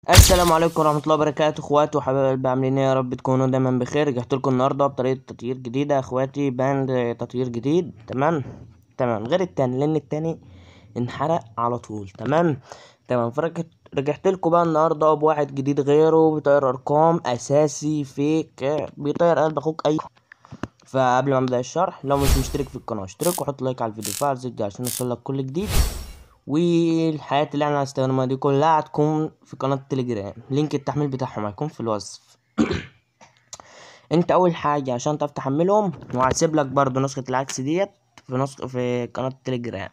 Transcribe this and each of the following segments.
السلام عليكم ورحمة الله وبركاته، اخواتي وحبايب قلبي، عاملين ايه؟ يا رب تكونوا دايما بخير. رجعت لكم النهارده بطريقة تطوير جديدة يا اخواتي، باند تطوير جديد. تمام غير التاني، لان التاني انحرق على طول. تمام رجعت لكم بقى النهارده بواحد جديد غيره، بيطير ارقام اساسي فيك، بيطير قلب اخوك اي. فقبل ما ابدا الشرح، لو مش مشترك في القناة اشترك وحط لايك على الفيديو وفعل زر الجرس عشان يوصلك كل جديد. والحاجات اللي احنا هنستخدمها دي كلها هتكون في قناة التليجرام، لينك التحميل بتاعهم هيكون في الوصف. انت اول حاجة عشان تعرف تحملهم، وهسيب لك برضو نسخة العكس ديت في قناة التليجرام.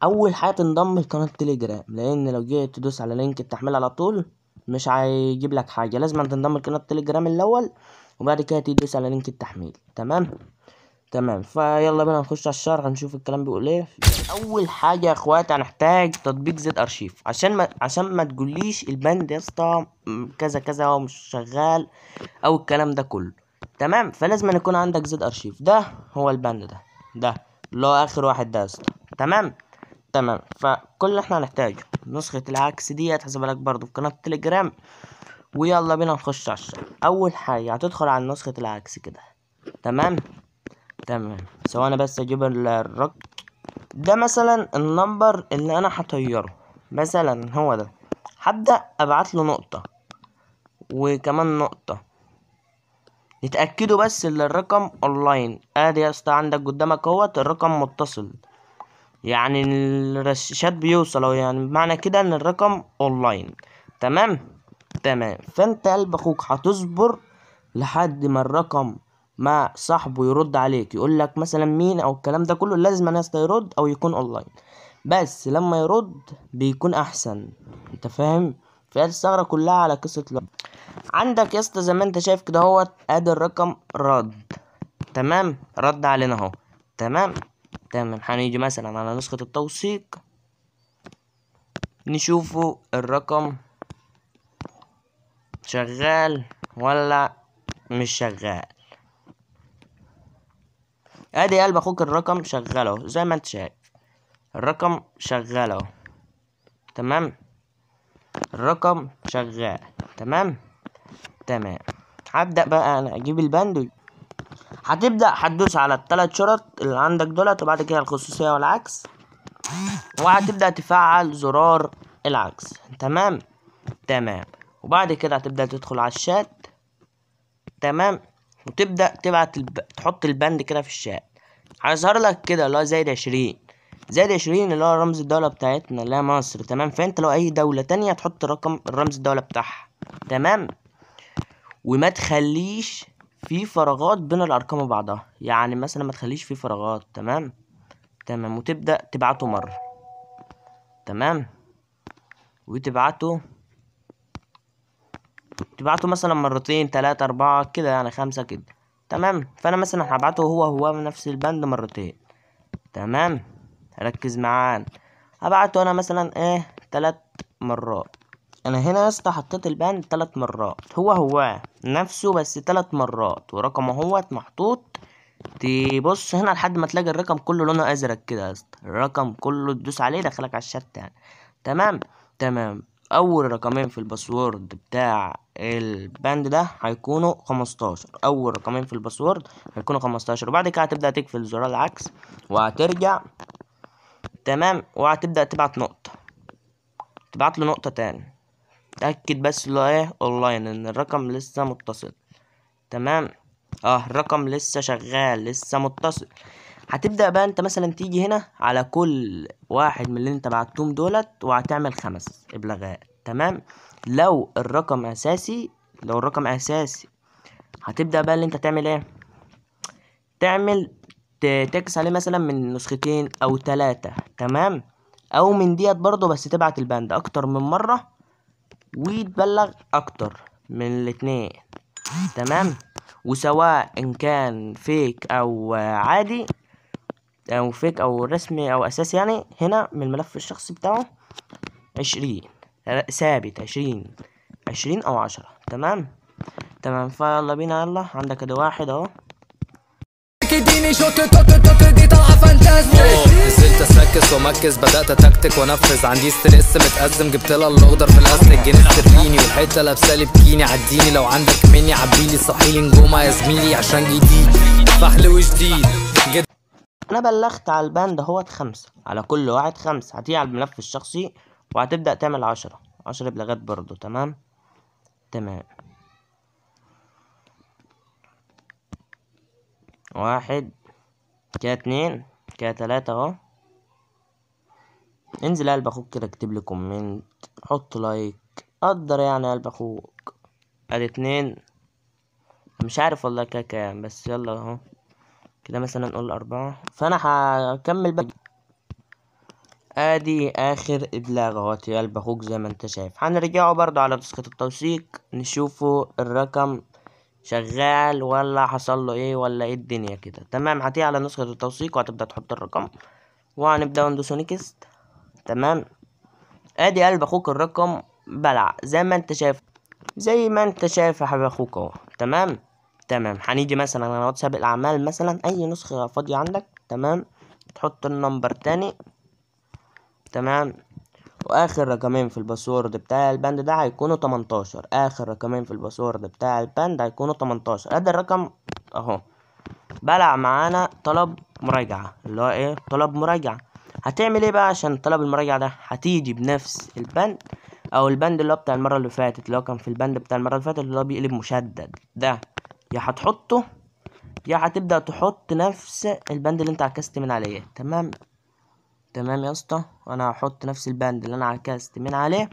اول حاجة تنضم لقناة التليجرام، لان لو جيت تدوس على لينك التحميل على طول مش هيجيب لك حاجة. لازم تنضم لقناة التليجرام الاول، وبعد كده تدوس على لينك التحميل. تمام فيلا بينا نخش على الشرح نشوف الكلام بيقول ايه. اول حاجه يا اخوات هنحتاج تطبيق زد ارشيف، عشان ما تقوليش البند يا اسطى كذا كذا هو مش شغال او الكلام ده كله. تمام، فلازم يكون عندك زد ارشيف. ده هو البند ده اللي هو اخر واحد ده يا اسطى. تمام فكل اللي احنا هنحتاجه نسخه العكس ديت، هسيبها لك برضو في قناه التليجرام. ويلا بينا نخش على الشرح. اول حاجه هتدخل على نسخه العكس كده. تمام تمام ثواني بس اجيب الرقم ده، مثلا النمبر اللي انا هطيره مثلا هو ده. هبدأ ابعت له نقطة وكمان نقطة، يتأكدوا بس ان الرقم اونلاين. ادي يا اسطى عندك قدامك اهوت الرقم متصل، يعني الرشاشات بيوصل أهو، يعني معنى كده ان الرقم اونلاين. تمام فانت قلب اخوك هتصبر لحد ما الرقم ما صاحبه يرد عليك، يقول لك مثلا مين او الكلام ده كله. لازم الناس يرد او يكون اونلاين، بس لما يرد بيكون احسن. انت فاهم؟ فهي الثغرة كلها على قصة عندك يا اسطى زي ما انت شايف كده اهوت، ادي الرقم رد. رد علينا اهو. تمام هنيجي مثلا على نسخة التوثيق، نشوفوا الرقم شغال ولا مش شغال. ادي قلب اخوك الرقم شغال اهو، زي ما انت شايف الرقم شغال اهو. تمام الرقم شغال. تمام هبدأ بقى انا اجيب البند. هتبدأ هتدوس على الثلاث شرط اللي عندك دولت، وبعد كده الخصوصية والعكس، وهتبدأ تفعل زرار العكس. تمام وبعد كده هتبدأ تدخل على الشات. تمام وتبدأ تحط البند كده في الشات. هيظهر لك كده اللي هو زائد 20 اللي هو رمز الدولة بتاعتنا اللي هي مصر. فانت لو اي دولة تانية تحط الرمز الدولة بتاعها. وما تخليش في فراغات بين الارقام وبعضها، يعني مثلا ما تخليش في فراغات. وتبدأ تبعته مرة. وتبعته مثلا مرتين 3 4 كده، يعني 5 كده. فانا مثلا هبعته هو نفس البند مرتين. ركز معانا، هبعته انا مثلا 3 مرات. انا هنا يا اسطى حطيت البند 3 مرات، هو نفسه بس 3 مرات، ورقمه هو محطوط. تبص هنا لحد ما تلاقي الرقم كله لونه ازرق كده يا اسطى، الرقم كله تدوس عليه دخلك على الشات يعني. تمام تمام اول رقمين في الباسورد بتاع الباند ده هيكونوا 15. اول رقمين في الباسورد هيكونوا 15، وبعد كده هتبدأ تقفل زرار العكس وهترجع. وهتبدأ تبعت له نقطة تاني. تأكد بس لو اونلاين ان الرقم لسه متصل. تمام الرقم لسه شغال لسه متصل. هتبدأ بقى انت مثلا تيجي هنا على كل واحد من اللي انت بعتهم دولت، وهتعمل 5 ابلاغات. لو الرقم اساسي هتبدأ بقى اللي انت تعمل تعمل تكس عليه مثلا من نسختين او 3. او من ديت برضو، بس تبعت البند اكتر من مرة ويتبلغ اكتر من الاتنين. وسواء ان كان فيك او عادي، او فيك او رسمي او اساسي، يعني هنا من الملف الشخصي بتاعه 20 ثابت، 20 او 10. فيلا بينا، يلا عندك ادي واحد اهو. فانتازمي. نزلت اسكس ومكس، بدات اتكتك وانفذ، عندي ستريس متأزم، جبت لها الاخضر في الاستك، جنيه استرليني والحته لابسالي بكيني، عديني لو عندك مني عبيلي، صحيلي نجومه يا زميلي عشان جديد فحل وجديد. انا بلغت على الباند اهوت 5، على كل واحد 5، هتيجي على الملف الشخصي وهتبدأ تعمل 10 بلاغات برضو. تمام. واحد كده، 2 كده، 3 اهو. انزل يا قلب اخوك كده، اكتب لي كومنت، حط لايك، قدر يعني يا قلب اخوك. ادي 2، مش عارف والله كده كام، بس يلا اهو كده مثلا نقول 4، فانا هكمل بقى. ادي اخر ابلاغ اهوت يا قلب اخوك زي ما انت شايف. هنرجعه برضو على نسخة التوثيق نشوفه الرقم شغال ولا حصل له ايه ولا ايه الدنيا كده. تمام. هتيجي على نسخة التوثيق وهتبدأ تحط الرقم وهنبدأ ندوس نيكست. تمام. ادي قلب اخوك الرقم بلع زي ما انت شايف، يا حبيب اخوك اهو. تمام. هنيجي مثلا على واتساب الاعمال مثلا، اي نسخة فاضية عندك. تمام. تحط النمبر تاني. تمام. واخر رقمين في الباسورد بتاع الباند ده هيكونوا 18. اخر رقمين في الباسورد بتاع الباند هيكونوا 18. ادي الرقم اهو. بلع معانا طلب مراجعة، اللي هو ايه؟ طلب مراجعة. هتعمل ايه بقى عشان طلب المراجعة ده؟ هتيجي بنفس البند او البند اللي هو بتاع المرة اللي فاتت، اللي هو كان في البند بتاع المرة اللي فاتت اللي هو بيقلب مشدد ده، يا هتحطه يا هتبدأ تحط نفس البند اللي انت عكست من عليه. تمام يا اسطى، انا هحط نفس البند اللي انا عكست من عليه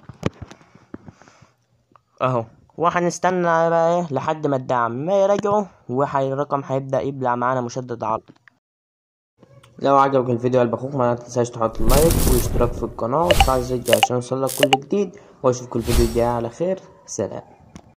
اهو، وهنستنى بقى ايه لحد ما الدعم ما يراجعوا، الرقم هيبدأ يبلع معانا مشدد عرض. لو عجبك الفيديو يا قلب اخوك ما تنساش تحط لايك واشتراك في القناة وتفعل زر الجرس عشان يوصلك كل جديد، واشوفكم الفيديو الجاي على خير. سلام.